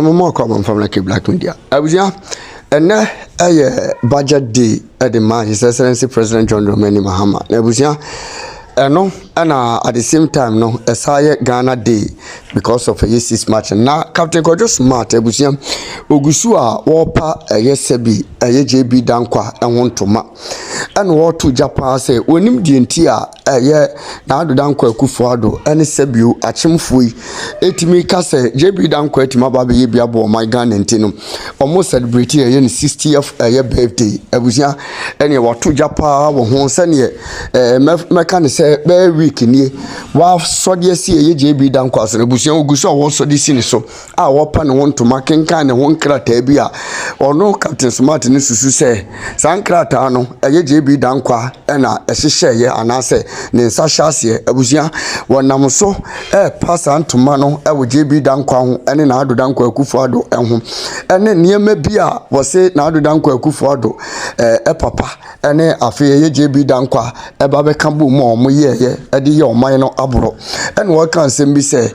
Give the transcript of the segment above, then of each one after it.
I'm more common from like a black media. I was young, and a budget day at the man, His Excellency President John Dramani Mahama. I was young, no, and at the same time, no, a Saya Ghana Day because of a yes match. And now, Captain Kojo Smart, I was young, Ogusua, Wapa, a yes, Sebi, a JB Danquah, and one to ma. And what to Japan say, when him DNT, a year now the Danquah Kufuado, and Sebu, a chimfui, etimi kase, JB Danquah, Timababi, Biabo, my gun and Tino, almost celebrating a 60th a year birthday. I was young, and you were to Japan, one senior, mechanic say, very weak in ye, while so dear see a JB Danquah, and Busian Gusa also this in so. I open one to Makin kind and one cratabia, or no Captain Smart in Susu say, Sankratano, a JB Danquah, and a share, and I say, Nensa Shasia, Abuzia, one namoso, pass on to Mano, I would JB Danquah, and then Addo Danquah Kufuado, and then near me beer was say Addo Danquah Kufuado, a papa, and then I fear JB Danquah, a babe cambu more, a dear minor abro, and what can Simbi say,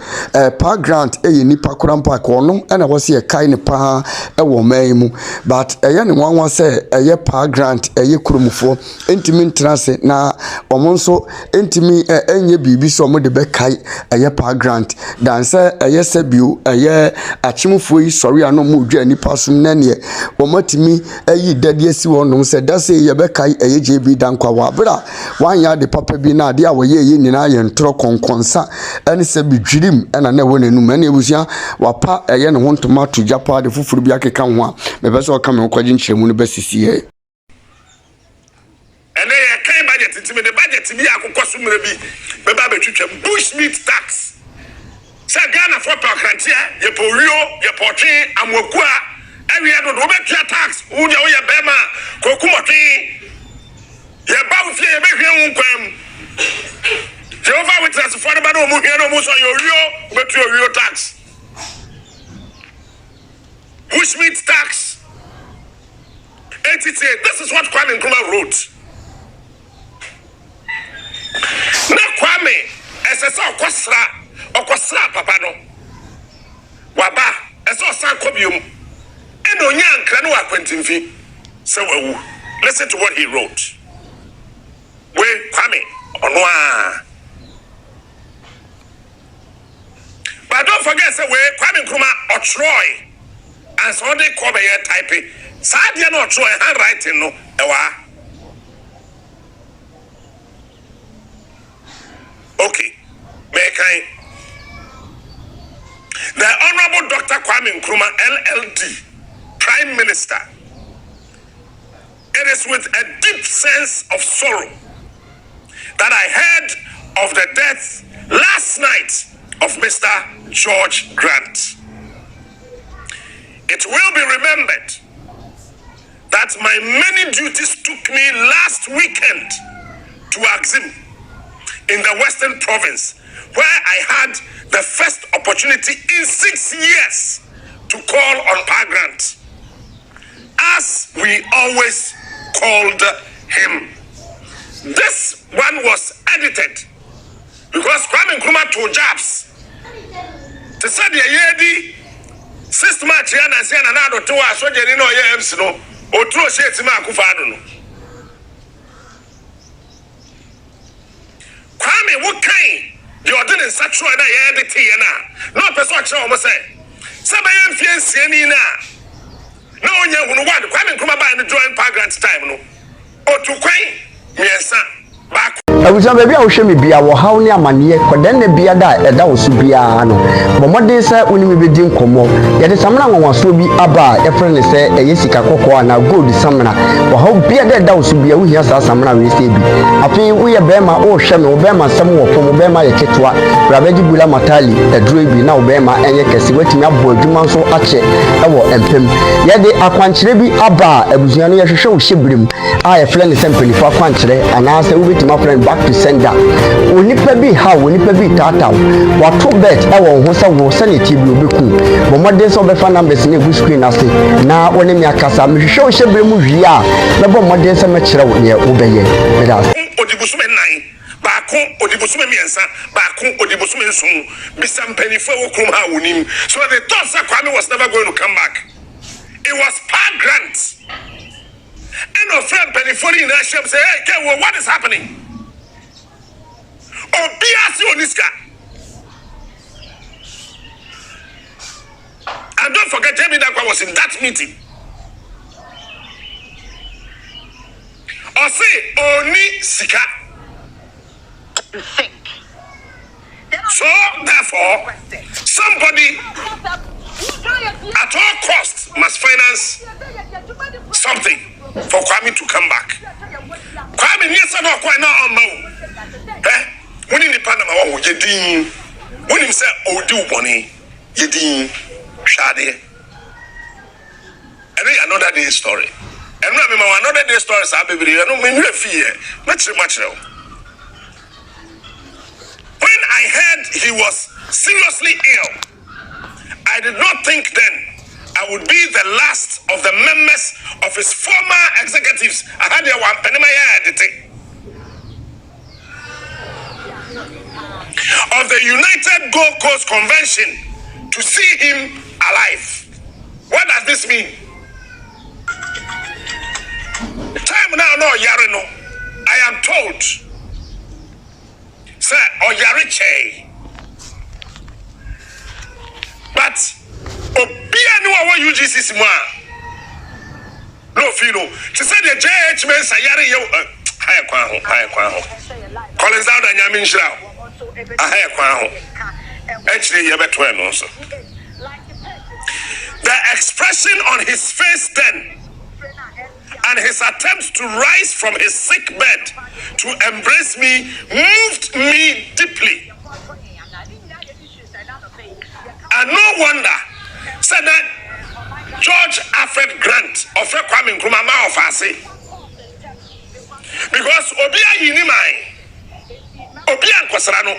pa grant a nipa crampa corno, and I was here kind pa a woman, but a young one was say a year pa grant a year crumfo, intimate transit na omonso intimi enye bibi so mo de bekai a year pa grant dan say a year sebu a year achimfo yi sorry ano mo dwa nipa sum na ne omatimi ayi dade asi wonum say da say ye bekai a year JB Danquah wa bra wan ya de papa bi na de a wo ye nyina ye ntro konkonsa ene se bi dwirim ena na wo nanum ene ebusia wa pa a year ne ho tomato japa de fufuru bi akeka ho a me be so ka me kwaji nkyeremu no besisi ye the budget to be a cosumrebi, Baba Betwim, bush meat tax. Sagana for Pacrantia, your Porio, your Portrait, and Mokua, every other Robertia tax, Udia, Bema, Kokumati, your bounty, your Quem. Jehovah with us for the Bado Muhiano Musa, your Rio, but your Rio tax. Bush meat tax. This is what Kwame Nkrumah wrote. Na Kwame esesa okosra papa no waba esa osan kobium eno nya nkra no akwantimfi se wawu. Listen to what he wrote. We Kwame onwa. But don't forget say we Kwame Nkrumah Troy and so they call here typing sadia no Troy handwriting no ewa. Okay, Mekai. The Honorable Dr. Kwame Nkrumah, LLD, Prime Minister. It is with a deep sense of sorrow that I heard of the death last night of Mr. George Grant. It will be remembered that my many duties took me last weekend to Axim in the Western Province, where I had the first opportunity in 6 years to call on Pa Grant, as we always called him. This one was edited because Kwame Nkrumah told jobs. To say the year 6 March, and I said, "Another 2 hours, so you know, yes, no, or throw shit to Makufado." Kwame, what kind? The ordinance such a year the tea na. No person almost say. Some am fiancé any na. No one you want Kwame Nkrumah by the joint Pa Grant time no. Or to quain, yes, back. I was a baby, I'll show me be our how near Mania, but then the beer that was be a no. But what they say when we begin come up, yet the summer was to be a bar, a friendly say, a Yesica Coco and a good summoner. But how beer that was to be a we have some we say. I think we are Bema or Sham or Bema, some more from Bema, a Ketua, Rabeji Bula Matali, a Druby now Bema, and Yakasi waiting up boy, Jumanso Ache, our MP. Yet they are Quanchrebi Abba, a Buziania show Shibrim. I a friendly simple for Quanchre, and I say, with my friend back to sender. We need to be how we need to be tata. What to bet our hosa was sanity will be cool. But what days of the fan numbers in the screen I say. Now when me a casa, me show Shibrim, we are. The bomb days a match out near Obey. Baako odibosume miensa, baako odibosume nson. Bisam penifo wokrum ha wonim. So they thought that Kwame was never going to come back. It was par grant. And our friend penifo in Asham say, hey, well, what is happening? Obiasi Oniska. And don't forget, Jamie Dankwa was in that meeting. Or say, Oni Sika. So, therefore, somebody at all costs must finance something for Kwame to come back. Kwame, yes, no, quite now, no. When in the Panama, oh, Yedin, when he said, oh, do money, Yedin, Shade. And then another day's story. And remember, another day's story is I don't mean fear, much now. When I heard he was seriously ill, I did not think then I would be the last of the members of his former executives. I had one of the United Gold Coast Convention to see him alive. What does this mean? Time now, no, Yarino. I am told, sir, Oyariche. But Obia no our UGC no fino. She said the JH men sayari yo higher kwaho. Collins out and Yamin Shroud. A higher kwaho. Actually, you better know also. The expression on his face then and his attempts to rise from his sick bed to embrace me moved me deeply. And no wonder said that George Alfred Grant of Kwame Nkrumah of Ase. Because Obia Yinimai, Obia Nkosrano,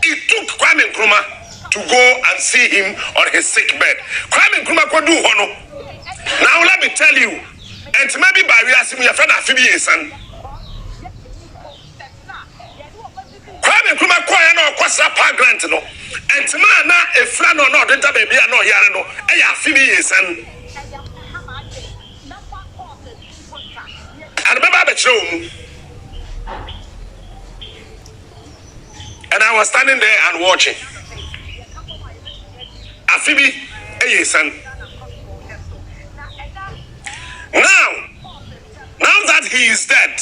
it took Kwame Nkrumah to go and see him on his sick bed. Kwame Nkrumah could do hono. Now let me tell you, and maybe by we ask me your friend Afibi son. Kwame Nkrumah kwaya no kwasa pa grant no. And tomorrow na a flan or not, don't baby no yarno. I Afibi son. And remember the show. And I was standing there and watching. Afibi son. Now that he is dead,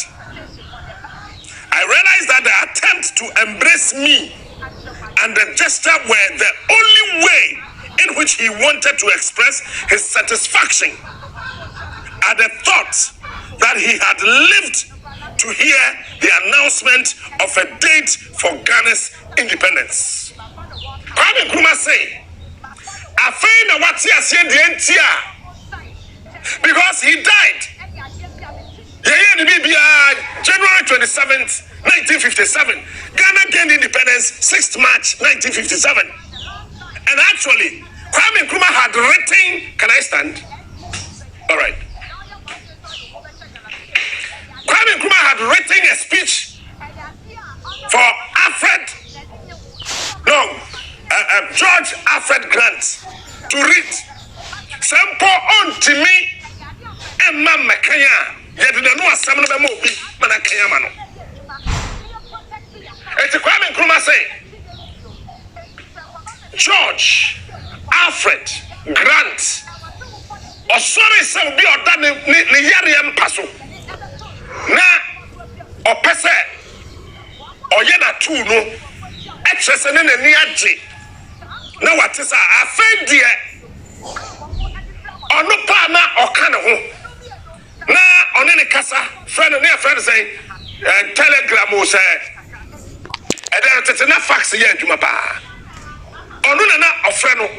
I realized that the attempt to embrace me and the gesture were the only way in which he wanted to express his satisfaction at the thought that he had lived to hear the announcement of a date for Ghana's independence. Kwame Nkrumah say, I find what he has said the entire because he died. January 27th, 1957. Ghana gained independence 6th March 1957. And actually, Kwame Nkrumah had written, can I stand? All right. Kwame Nkrumah had written a speech for George Alfred Grant to read. Sample on to me and Mamma Kaya. Yet the no assembly movie, Manakayamano. It's a Kwame Nkrumah say, George Alfred Grant, or sorry, some be or done the Yariam Paso. Na or Pese or Yena Tuno, excess and then a Niaji. Now what is a fair dear or no partner or kind of home. Now, on any casa, friend and near friend say, telegram will say, and there's enough facts here to my bar. On a friend,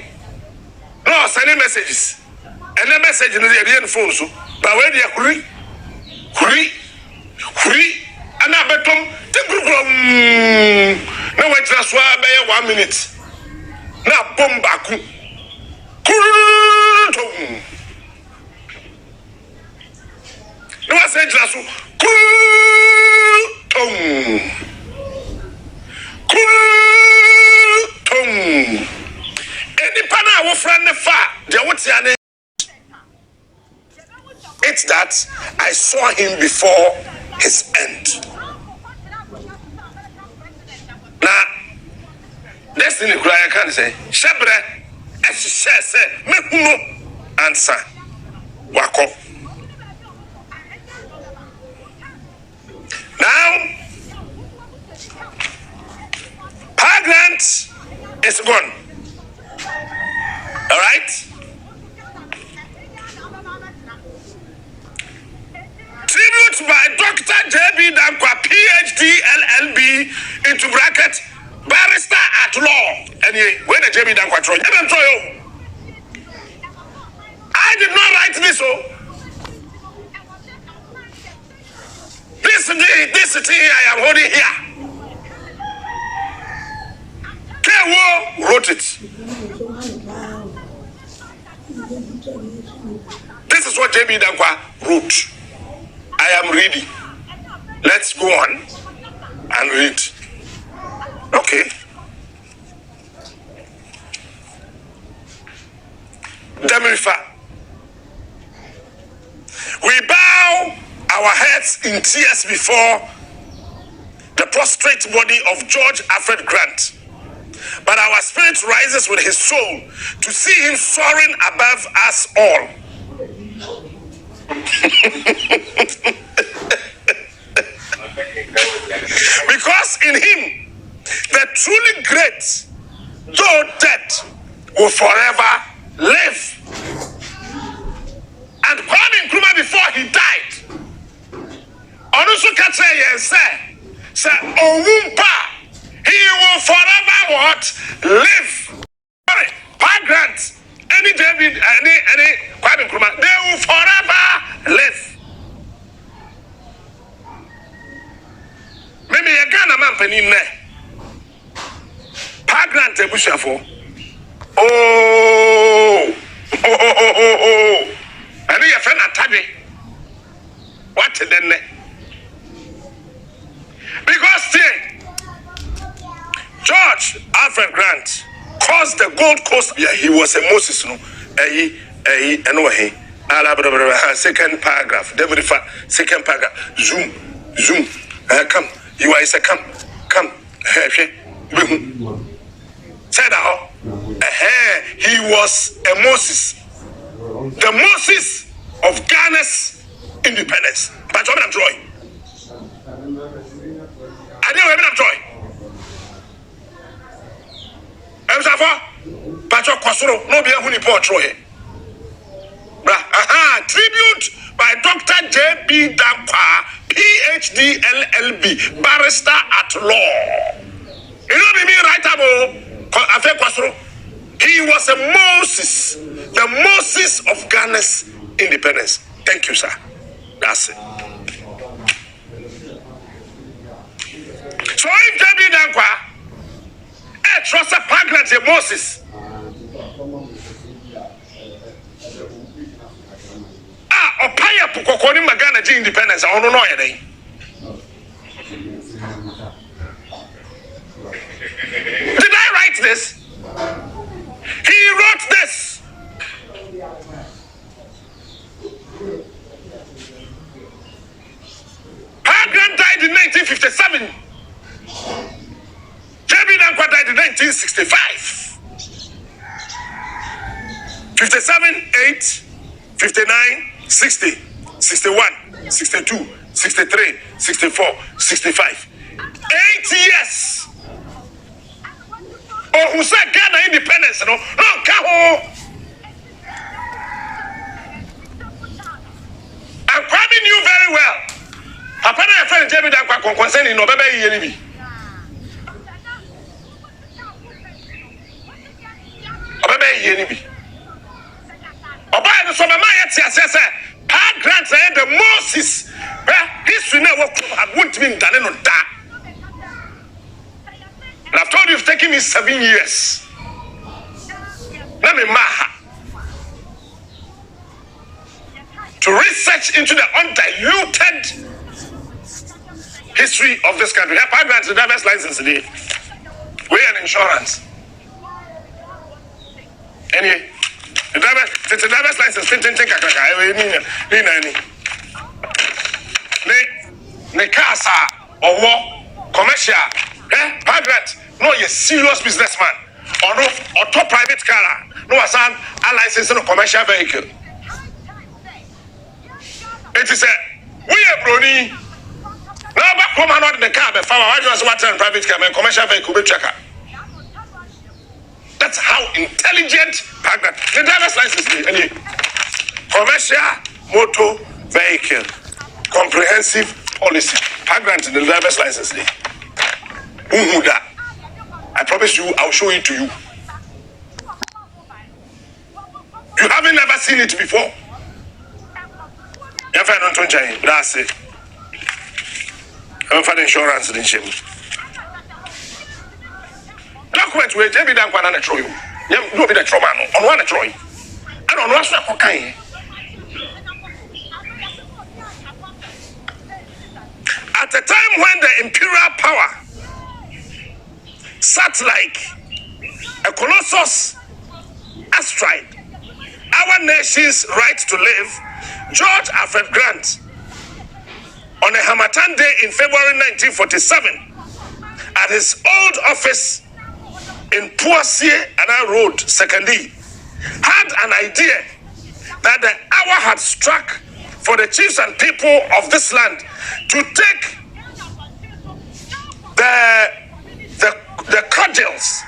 no sending messages, and the message in the Indian phone, but when you hurry, and I bet them, no way to swear by 1 minute. Now, bomb back. No, I said, It's that I saw him before his end. Now, destiny cry can say, Shabre, as Mekuno, answer, Wako. Now, Grant is gone. All right? Tribute by Dr. J.B. Dankwa, PhD, LLB, into bracket, barrister at law. And when the J.B. Dankwa throw, I did not write this. This thing I am holding here. Kewo wrote it. This is what J.B. Dankwa wrote. I am reading. Let's go on and read. Okay. Demirifa. We bow our heads in tears before the prostrate body of George Alfred Grant. But our spirit rises with his soul to see him soaring above us all. Because in him, the truly great, though dead, will forever live. And Kwame Nkrumah, before he died, say, Owumpa, he will forever what? Live. Pa Grant, any David, any Kwame Nkrumah, they will forever live. Maybe a Ghana man penin ne. Pa Grant ebushafo. Oh. And you friend Atabe. What then? Because George Alfred Grant caused the Gold Coast. Yeah, he was a Moses. No, second paragraph. Second paragraph. Zoom. Come. You are a come. Said how? He was a Moses. The Moses of Ghana's independence. But what I'm drawing. I didn't know I'm drawing. I'm sorry. Pacho Kwasuro, no be a huni po troye. Tribute by Dr. J.B. Dankwa, PhD, LLB, barrister at law. You know what I mean, right abo? Afe Kwasuro. He was a Moses, the Moses of Ghana's independence. Thank you, sir. That's it. So if J.B. Dankwa trust a Grant Moses. Opaya Pukokoni Magana G independence. I don't know anything. Did I write this? He wrote this. Grant died in 1957. J.B. Dankwa died in 1965. 57, 8, 59, 60, 61, 62, 63, 64, 65. 8 years. Oh, who said Ghana independence? No, Kaho. And Kwame knew very well. Apparently, a friend J.B. Dankwa concerning no baby yenibi. So my mind says, Pa Grant said the Moses, history never wouldn't mean done on that. And I've told you it's taken me 7 years. Let me maha to research into the undiluted history of this country. Pa Grant's the driver's license today. We're an insurance. Anyway. The driver's license, ne casa or war commercial, Margaret, no, you're serious businessman, or no, or top private car, no, a license in a commercial vehicle. It is a we are brony. Now, back home, I'm not in the car, but I just want a private car, and commercial vehicle be checker. That's how intelligent Margaret. The driver's license is commercial motor vehicle comprehensive policy. Margaret, the driver's license. I promise you, I'll show it to you. You haven't never seen it before. That's it. I'm for the insurance in shame. Document where David Dankwa and Troy. You be the trauma on one Troy. I don't know what's not okay. At the time when the imperial power sat like a colossus astride our nation's right to live, George Alfred Grant, on a Hamatan day in February 1947, at his old office in Poitiers Road, Secondy, had an idea that the hour had struck for the chiefs and people of this land to take the cudgels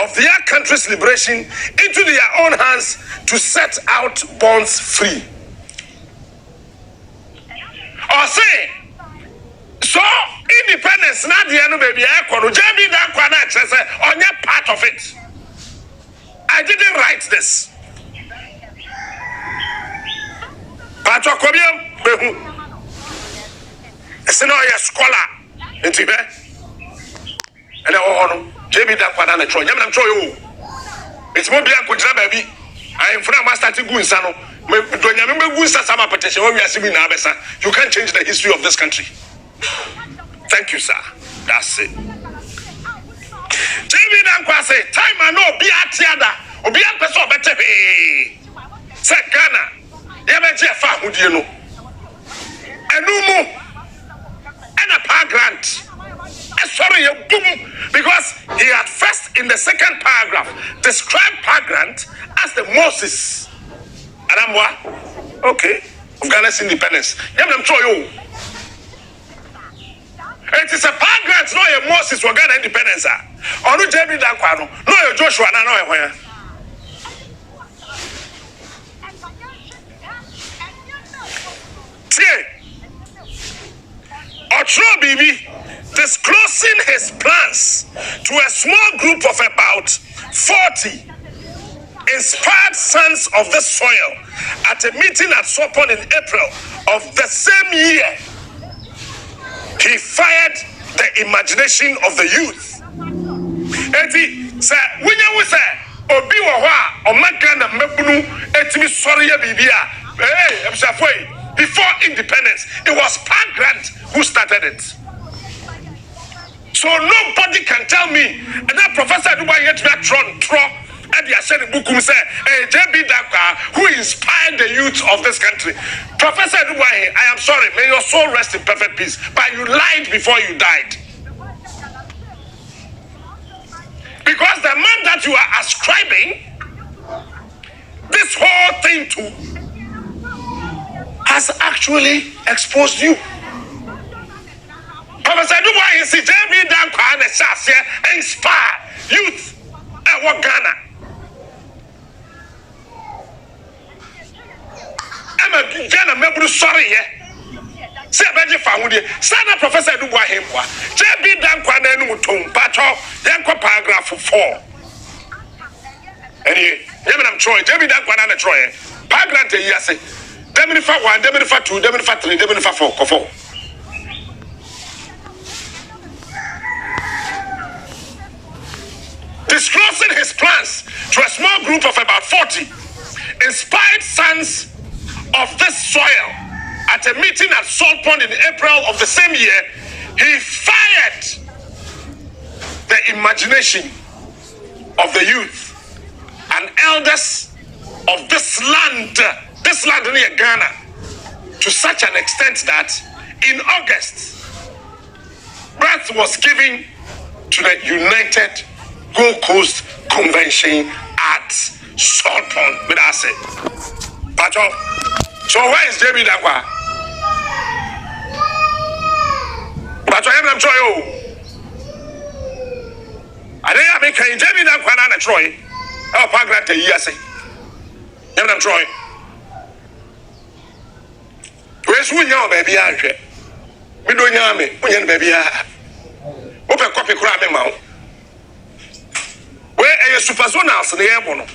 of their country's liberation into their own hands to set out bonds free. Or say, so independence not the end baby JB Dankwa on your part of it. I didn't write this. But it's no a scholar in Tibet. And JB Dankwa and Troy. I'm Troy. It's more beyond baby. I am from Master Tigunsano. You can't change the history of this country. Thank you, sir. That's it. JB Dankwa say, time I know be at Tiada, or be at person better. Say Ghana, Yamaji Fa, would you know? And no more. And a par grant. Sorry, boom, because he had first in the second paragraph described par grant as the Moses. And I'm what? Okay. Of Ghana's independence. I'm sure you. It is a par grant, no a Moses for Ghana independence. Or no JB Dankwa, no a Joshua, no where. See, Otro Bibi disclosing his plans to a small group of about 40 inspired sons of the soil at a meeting at Saltpond in April of the same year. He fired the imagination of the youth. Eti say when you say obi wo ho a o magana mabunu etimi sorry ya bibia. Hey, before independence, it was Pan Grant who started it. So nobody can tell me that Professor Dubai yet Tron and the Asher Bukum say, JB Dankwa, who inspired the youth of this country. Professor Dubai, I am sorry, may your soul rest in perfect peace, but you lied before you died. Because the man that you are ascribing this whole thing to has actually exposed you. Professor Dubai is JB Dankwa and the Shasia inspire youth at what Ghana. I'm a Ghana member sorry, say Benji Famudi, Sana Professor Dubai him, JB Dankwa Nenutum, Pato, Danquah paragraph 4. And I'm Troy, JB Dankwa and Troy, paragraph yes. Deminifa 1, Deminifa 2, Deminifa 3, Deminifa 4. Disclosing his plans to a small group of about 40 inspired sons of this soil at a meeting at Saltpond in April of the same year, he fired the imagination of the youth and elders of this land near Ghana, to such an extent that in August, birth was given to the United Gold Coast Convention at Saltpond. But I say, Pacho, so where is JB Dankwa? Pacho, I'm sure you. I didn't make a JB Dankwa and Troy. Oh, Pagra, yes, I'm Troy. Where's we know, baby? We don't know me, baby. Open copy crab mount. Where are your supersonals in the airborne?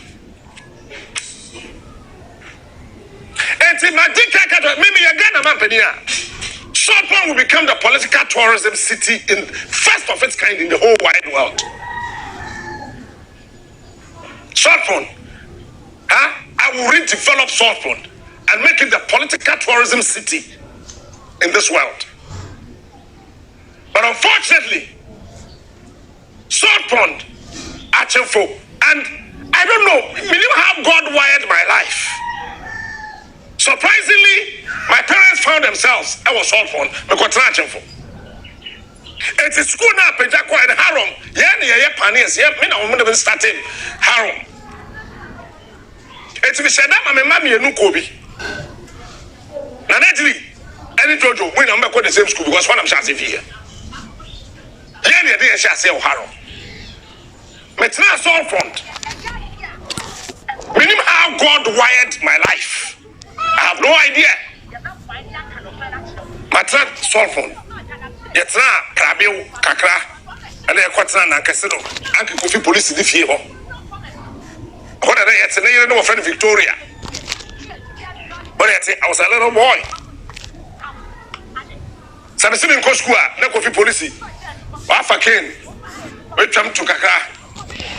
And in my dick, maybe again a man. Saltpond will become the political tourism city in first of its kind in the whole wide world. Saltpond, I will redevelop Saltpond and make it the political tourism city in this world. But unfortunately, Saltpond, Achefo, and I don't know, you know how God wired my life. Surprisingly, my parents found themselves, I was Saltpond, because Achefo. It is school now, Dankwa and Harum. Yeah, paniers, yeah, me now, I'm starting Harum. It is said that my mammy and Nukobi. Naturally, any Jojo, when I'm going to the same school because one of them is here. Yeah, they shall say Harum. But now Saltpond. Meaning how God wired my life. I have no idea. Matra Saltpond. Yetra Krabio Kakra and then Quatran and Casino. Uncle Kofi Police in the fear. What are they at the name of friend Victoria? But I was a little boy. Some sitting in Koskua, no Kofi Police. Wafa Ken, wait to Kakra.